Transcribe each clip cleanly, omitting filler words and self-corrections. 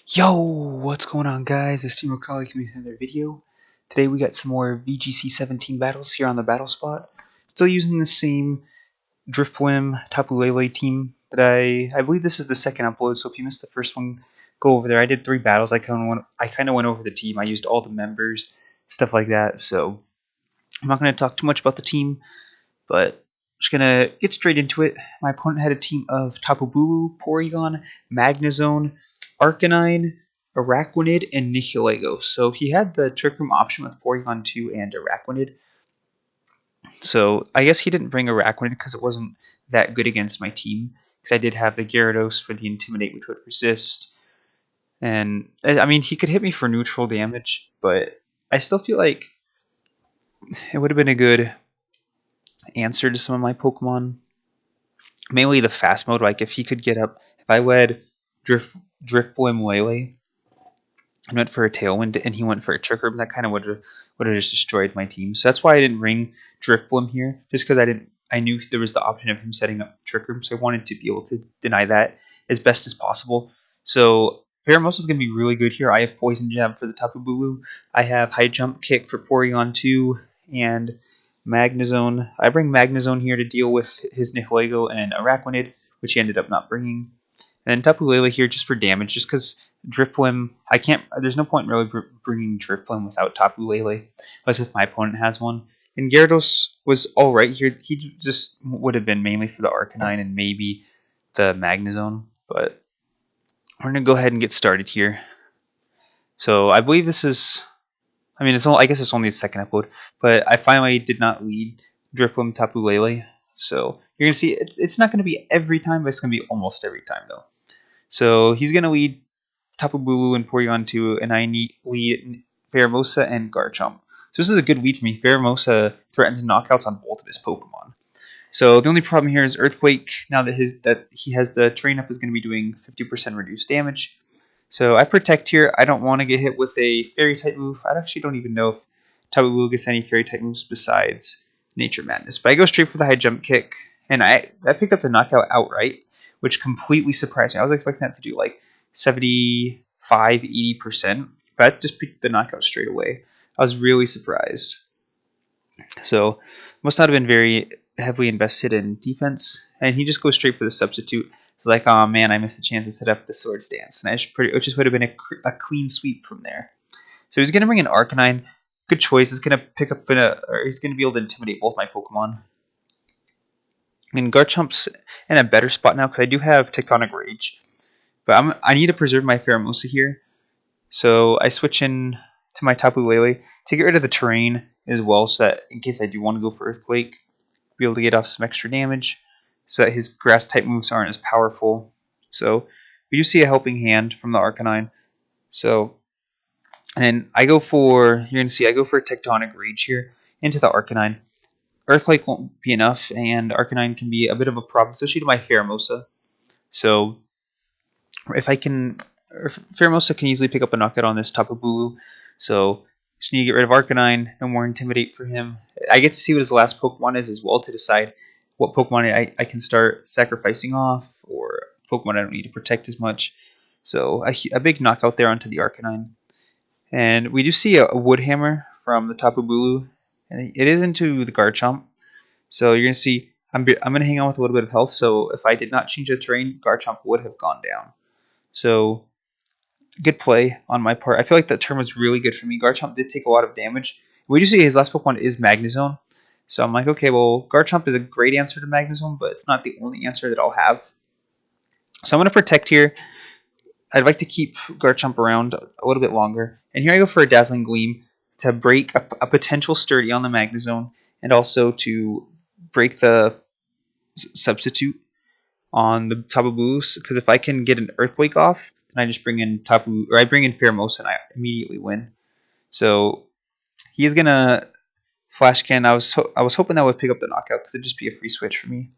Yo, what's going on, guys? It's Team Macaulay coming with another video. Today we got some more VGC 17 battles here on the battle spot. Still using the same Driftblim Tapu Lele team that I believe this is the second upload, so if you missed the first one, go over there. I did 3 battles. I kind of went over the team. I used all the members, stuff like that, so I'm not going to talk too much about the team, but I'm just going to get straight into it. My opponent had a team of Tapu Bulu, Porygon, Magnezone, Arcanine, Araquanid, and Nihilego. So he had the Trick Room option with Porygon 2 and Araquanid. So I guess he didn't bring Araquanid because it wasn't that good against my team. Because I did have the Gyarados for the Intimidate, which would resist. And, I mean, he could hit me for neutral damage, but I still feel like it would have been a good answer to some of my Pokemon. Mainly the fast mode, like if he could get up, if I led Driftblim Lele and went for a Tailwind and he went for a Trick Room, that kind of would have just destroyed my team. So that's why I didn't ring Driftblim here, just because I knew there was the option of him setting up Trick Room, so I wanted to be able to deny that as best as possible. So Pheromosa is going to be really good here. I have Poison Jab for the Tapu Bulu. I have High Jump Kick for Porygon 2 and Magnezone. I bring Magnezone here to deal with his Nihilego and Araquanid, which he ended up not bringing. And Tapu Lele here just for damage, just because Driftblim, there's no point in really bringing Driftblim without Tapu Lele, unless if my opponent has one. And Gyarados was alright here. He just would have been mainly for the Arcanine and maybe the Magnezone. But we're going to go ahead and get started here. So I believe this is, I mean, I guess it's only the second upload, but I finally did not lead Driftblim Tapu Lele. So you're going to see it's not going to be every time, but it's going to be almost every time, though. So he's going to lead Tapu Bulu and Porygon 2, and I lead Pheromosa and Garchomp. So this is a good lead for me. Pheromosa threatens knockouts on both of his Pokemon. So the only problem here is Earthquake, now that he has the train up, is going to be doing 50% reduced damage. So I protect here. I don't want to get hit with a Fairy-type move. I actually don't even know if Tapu Bulu gets any Fairy-type moves besides Nature Madness. But I go straight for the High Jump Kick, and I picked up the knockout outright, which completely surprised me. I was expecting that to do like 75, 80%, but I just picked the knockout straight away. I was really surprised. So must not have been very heavily invested in defense, and he just goes straight for the substitute. It's like, oh man, I missed the chance to set up the Swords Dance, and it just would have been a clean sweep from there. So he's going to bring an Arcanine. Good choice. He's going to pick up he's going to be able to intimidate both my Pokemon. And Garchomp's in a better spot now because I do have Tectonic Rage, but I need to preserve my Pheromosa here. So I switch in to my Tapu Lele to get rid of the terrain as well, so that in case I do want to go for Earthquake, be able to get off some extra damage, so that his Grass type moves aren't as powerful. So we do see a helping hand from the Arcanine. So, and then I go for a Tectonic Rage here into the Arcanine. Earthquake won't be enough, and Arcanine can be a bit of a problem, especially to my Pheromosa. So Pheromosa can easily pick up a knockout on this Tapu Bulu. So just need to get rid of Arcanine, no more Intimidate for him. I get to see what his last Pokemon is as well to decide what Pokemon I can start sacrificing off, or Pokemon I don't need to protect as much. So a big knockout there onto the Arcanine. And we do see a Wood Hammer from the Tapu Bulu, and it is into the Garchomp. So you're going to see I'm going to hang on with a little bit of health, so if I did not change the terrain, Garchomp would have gone down. So good play on my part. I feel like that turn was really good for me. Garchomp did take a lot of damage. We do see his last Pokemon is Magnezone. So I'm like, okay, well, Garchomp is a great answer to Magnezone, but it's not the only answer that I'll have. So I'm going to protect here. I'd like to keep Garchomp around a little bit longer. And here I go for a Dazzling Gleam to break a potential Sturdy on the Magnezone, and also to break the substitute on the Tapu Bulu, because if I can get an Earthquake off, then I just bring in Pheromosa and I immediately win. So he is gonna Flash Cannon. I was hoping that would pick up the knockout because it'd just be a free switch for me.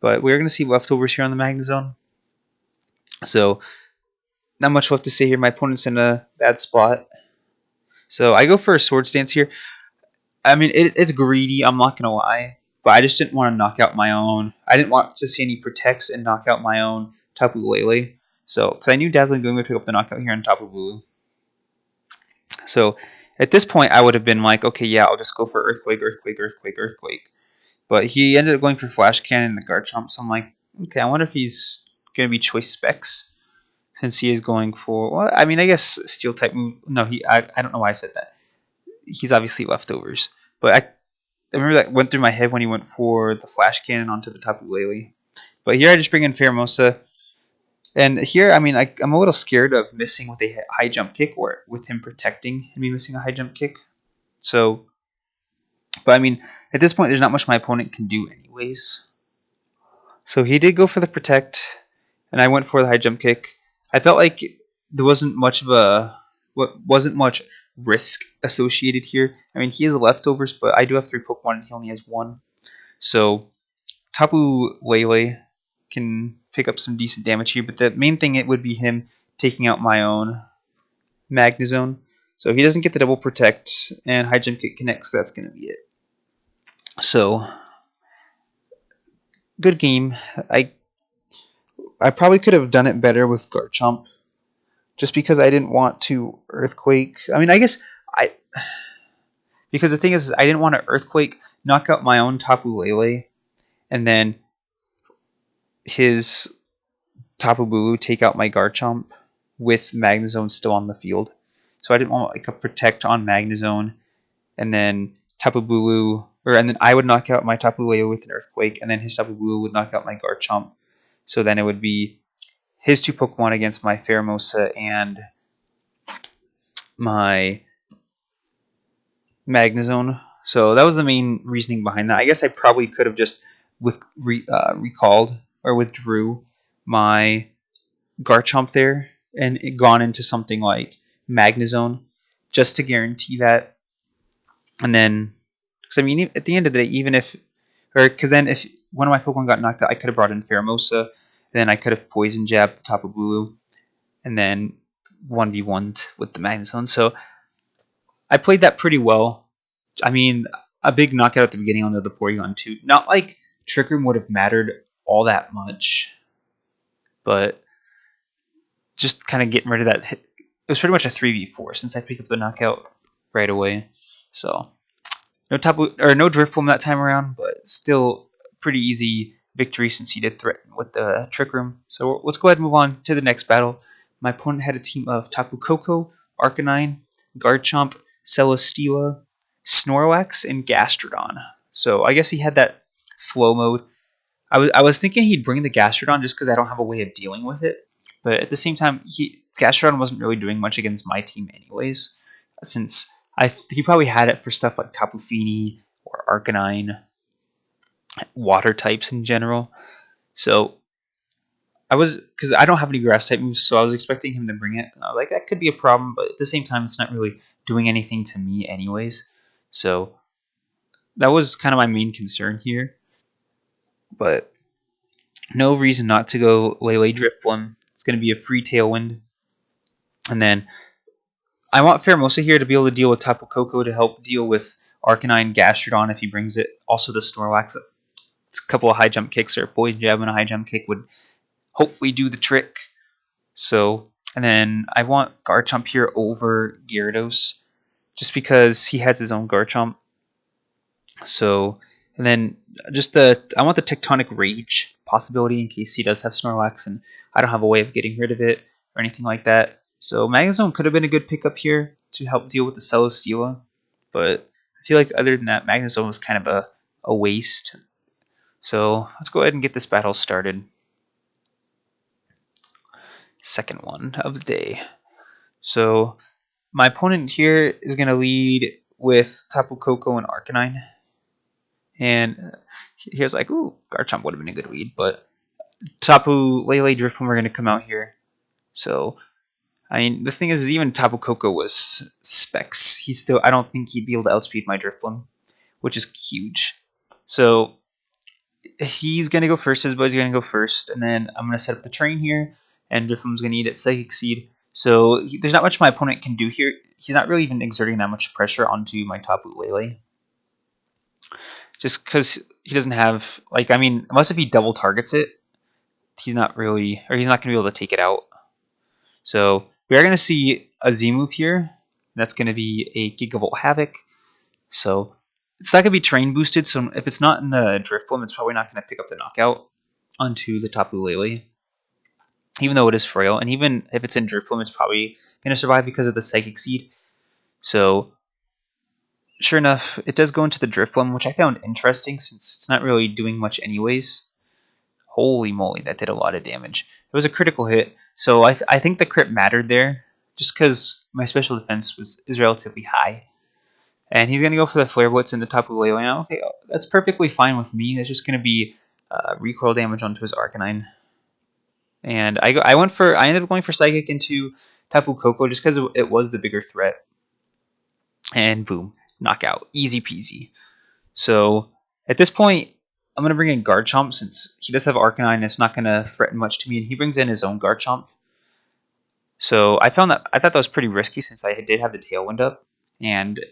But we're gonna see leftovers here on the Magnezone. So not much left to say here. My opponent's in a bad spot. So I go for a Swords Dance here. I mean, it's greedy, I'm not going to lie, but I just didn't want to knock out my own. I didn't want to see any protects and knock out my own Tapu Lele. So, because I knew Dazzling Gleam would pick up the knockout here on Tapu Bulu. So, at this point, I would have been like, okay, yeah, I'll just go for Earthquake, Earthquake, Earthquake, Earthquake. But he ended up going for Flash Cannon and the Garchomp, so I'm like, okay, I wonder if he's going to be Choice Specs, since he is going for, well, I mean, I guess Steel type move. No, I don't know why I said that. He's obviously leftovers. But I remember that went through my head when he went for the Flash Cannon onto the Tapu Lele. But here I just bring in Pheromosa. And here, I mean, I'm a little scared of missing with a high jump kick, or with him protecting and me missing a high jump kick. So, but I mean, at this point, there's not much my opponent can do anyways. So he did go for the protect, and I went for the high jump kick. I felt like there wasn't much risk associated here. I mean, he has leftovers, but I do have 3 Pokemon, and he only has 1. So Tapu Lele can pick up some decent damage here, but the main thing, it would be him taking out my own Magnezone. So he doesn't get the double protect, and high jump kick connects, so that's going to be it. So good game. I probably could have done it better with Garchomp, just because I didn't want to Earthquake. I mean, I guess because the thing is, I didn't want to Earthquake, knock out my own Tapu Lele, and then his Tapu Bulu take out my Garchomp with Magnezone still on the field. So I didn't want like a protect on Magnezone, and then Tapu Bulu, and then I would knock out my Tapu Lele with an Earthquake, and then his Tapu Bulu would knock out my Garchomp. So then it would be his 2 Pokemon against my Pheromosa and my Magnezone. So that was the main reasoning behind that. I guess I probably could have just recalled or withdrew my Garchomp there and gone into something like Magnezone just to guarantee that. And then, because I mean, at the end of the day, even if, or because then if one of my Pokemon got knocked out, I could have brought in Pheromosa, then I could have Poison Jabbed the Tapu Bulu, and then 1v1'd with the Magnezone. So I played that pretty well. I mean, a big knockout at the beginning on the Porygon 2. Not like Trick Room would have mattered all that much, but just kind of getting rid of that hit. It was pretty much a 3v4 since I picked up the knockout right away. So no Drift Bomb that time around, but still pretty easy victory since he did threaten with the Trick Room. So let's go ahead and move on to the next battle. My opponent had a team of Tapu Koko, Arcanine, Garchomp, Celesteela, Snorlax, and Gastrodon. So I guess he had that slow mode. I was thinking he'd bring the Gastrodon just because I don't have a way of dealing with it. But at the same time, Gastrodon wasn't really doing much against my team anyways, since he probably had it for stuff like Tapu Fini or Arcanine, water types in general. So because I don't have any grass type moves, so I was expecting him to bring it. And I was like, that could be a problem, but at the same time, it's not really doing anything to me anyways. So that was kind of my main concern here. But no reason not to go Lele Drifblim. It's going to be a free Tailwind. And then I want Pheromosa here to be able to deal with Tapu Koko to help deal with Arcanine, Gastrodon if he brings it. Also the Snorlax. A couple of high jump kicks or a Poison Jab and a high jump kick would hopefully do the trick. So, and then I want Garchomp here over Gyarados just because he has his own Garchomp. So, and then I want the Tectonic Rage possibility in case he does have Snorlax and I don't have a way of getting rid of it or anything like that. So Magnezone could have been a good pickup here to help deal with the Celesteela, but I feel like other than that, Magnezone was kind of a waste. So let's go ahead and get this battle started. Second one of the day. So my opponent here is going to lead with Tapu Koko and Arcanine. And here's like, ooh, Garchomp would have been a good lead, but Tapu Lele Drifblim are going to come out here. So, I mean, the thing is even Tapu Koko was specs. I don't think he'd be able to outspeed my Drifblim, which is huge. So, he's going to go first. His buddy's going to go first. And then I'm going to set up the terrain here. And Drifblim's going to eat its Psychic Seed. So, there's not much my opponent can do here. He's not really even exerting that much pressure onto my Tapu Lele. Just because he doesn't have, like, I mean, unless if he double targets it, he's not going to be able to take it out. So we are going to see a Z move here. That's going to be a Gigavolt Havoc. So it's not going to be terrain boosted, so if it's not in the Drift Bloom, it's probably not going to pick up the knockout onto the Tapu Lele, even though it is frail. And even if it's in Drift Bloom, it's probably going to survive because of the Psychic Seed. So sure enough, it does go into the Drift Bloom, which I found interesting since it's not really doing much anyways. Holy moly, that did a lot of damage. It was a critical hit, so I think the crit mattered there, just because my special defense is relatively high. And he's going to go for the Flare Blitz in the Tapu Lele now. Okay, that's perfectly fine with me. That's just going to be recoil damage onto his Arcanine. And I ended up going for Psychic into Tapu Koko just because it was the bigger threat. And boom, knockout. Easy peasy. So at this point, I'm going to bring in Garchomp since he does have Arcanine. It's not going to threaten much to me. And he brings in his own Garchomp. So I thought that was pretty risky since I did have the Tailwind up. And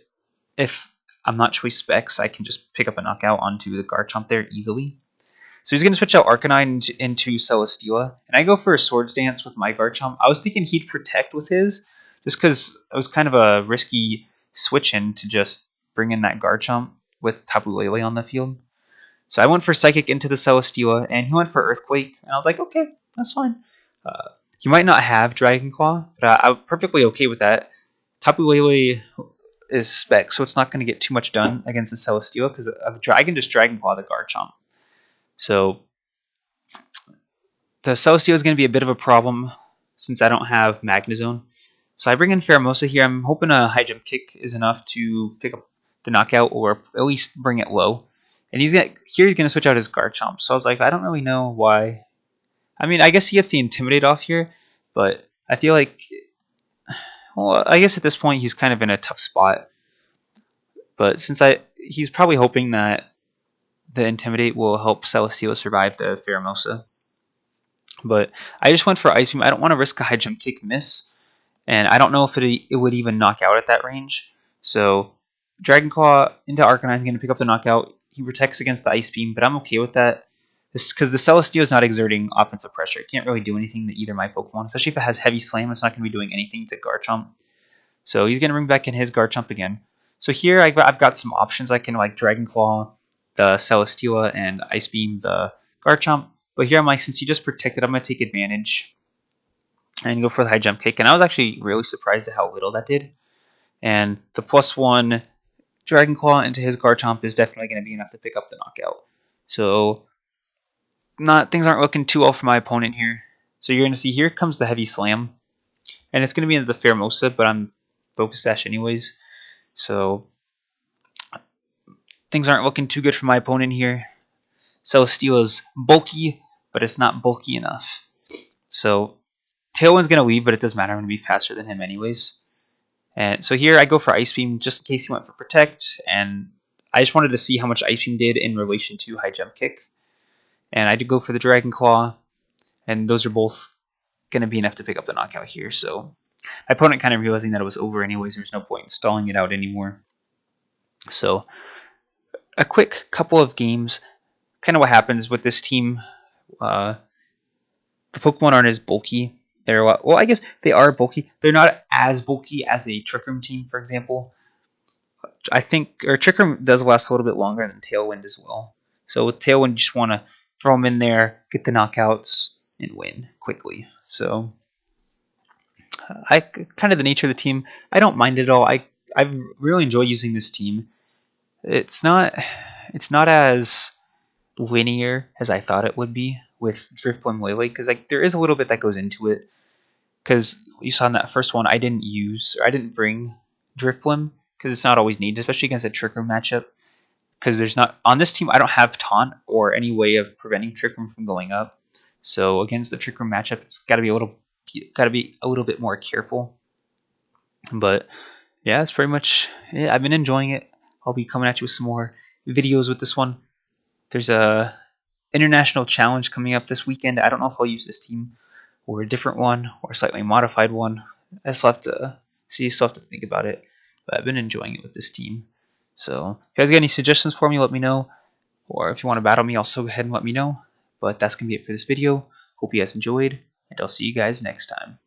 if I'm not choice specs, I can just pick up a knockout onto the Garchomp there easily. So he's going to switch out Arcanine into Celesteela. And I go for a Swords Dance with my Garchomp. I was thinking he'd protect with his, just because it was kind of a risky switch in to just bring in that Garchomp with Tapu Lele on the field. So I went for Psychic into the Celesteela, and he went for Earthquake. And I was like, okay, that's fine. He might not have Dragon Claw, but I'm perfectly okay with that. Tapu Lele is spec, so it's not going to get too much done against the Celesteela because I can just Dragon Claw the Garchomp. So the Celesteela is going to be a bit of a problem since I don't have Magnezone. So I bring in Pheromosa here. I'm hoping a High Jump Kick is enough to pick up the knockout or at least bring it low. And he's going to switch out his Garchomp. So I was like, I don't really know why. I mean, I guess he gets the Intimidate off here, but I feel like, well, I guess at this point he's kind of in a tough spot. But since he's probably hoping that the Intimidate will help Celesteela survive the Pheromosa. But I just went for Ice Beam. I don't want to risk a High Jump Kick miss. And I don't know if it would even knock out at that range. So Dragon Claw into Arcanine is going to pick up the knockout. He protects against the Ice Beam, but I'm okay with that. Because the Celesteela is not exerting offensive pressure. It can't really do anything to either of my Pokemon. Especially if it has Heavy Slam, it's not going to be doing anything to Garchomp. So he's going to bring back in his Garchomp again. So here I've got some options. I can like Dragon Claw the Celesteela and Ice Beam the Garchomp. But here I'm like, since he just protected, I'm going to take advantage and go for the High Jump Kick. And I was actually really surprised at how little that did. And the +1 Dragon Claw into his Garchomp is definitely going to be enough to pick up the knockout. So things aren't looking too well for my opponent here. So you're going to see here comes the Heavy Slam. And it's going to be into the Pheromosa, but I'm Focus Sash anyways. So things aren't looking too good for my opponent here. Celesteela's bulky, but it's not bulky enough. So Tailwind's going to leave, but it doesn't matter. I'm going to be faster than him anyways. And so here I go for Ice Beam just in case he went for Protect. And I just wanted to see how much Ice Beam did in relation to High Jump Kick. And I did go for the Dragon Claw. And those are both going to be enough to pick up the knockout here. So my opponent kind of realizing that it was over anyways. There's no point in stalling it out anymore. So a quick couple of games. Kind of what happens with this team. The Pokemon aren't as bulky. Well, I guess they are bulky. They're not as bulky as a Trick Room team, for example. I think, or Trick Room does last a little bit longer than Tailwind as well. So with Tailwind, you just want to throw them in there, get the knockouts, and win quickly. So kind of the nature of the team, I don't mind it at all. I really enjoy using this team. It's not as linear as I thought it would be with Drifblim Lele, because like there is a little bit that goes into it. Because you saw in that first one, I didn't bring Drifblim because it's not always needed, especially against a Trick Room matchup. Because there's not on this team, I don't have Taunt or any way of preventing Trick Room from going up. So against the Trick Room matchup, it's got to be a little bit more careful. But yeah, that's pretty much it. I've been enjoying it. I'll be coming at you with some more videos with this one. There's a international challenge coming up this weekend. I don't know if I'll use this team or a different one or a slightly modified one. I still have to see, still have to think about it. But I've been enjoying it with this team. So if you guys got any suggestions for me, let me know. Or if you want to battle me, also go ahead and let me know. But that's going to be it for this video. Hope you guys enjoyed, and I'll see you guys next time.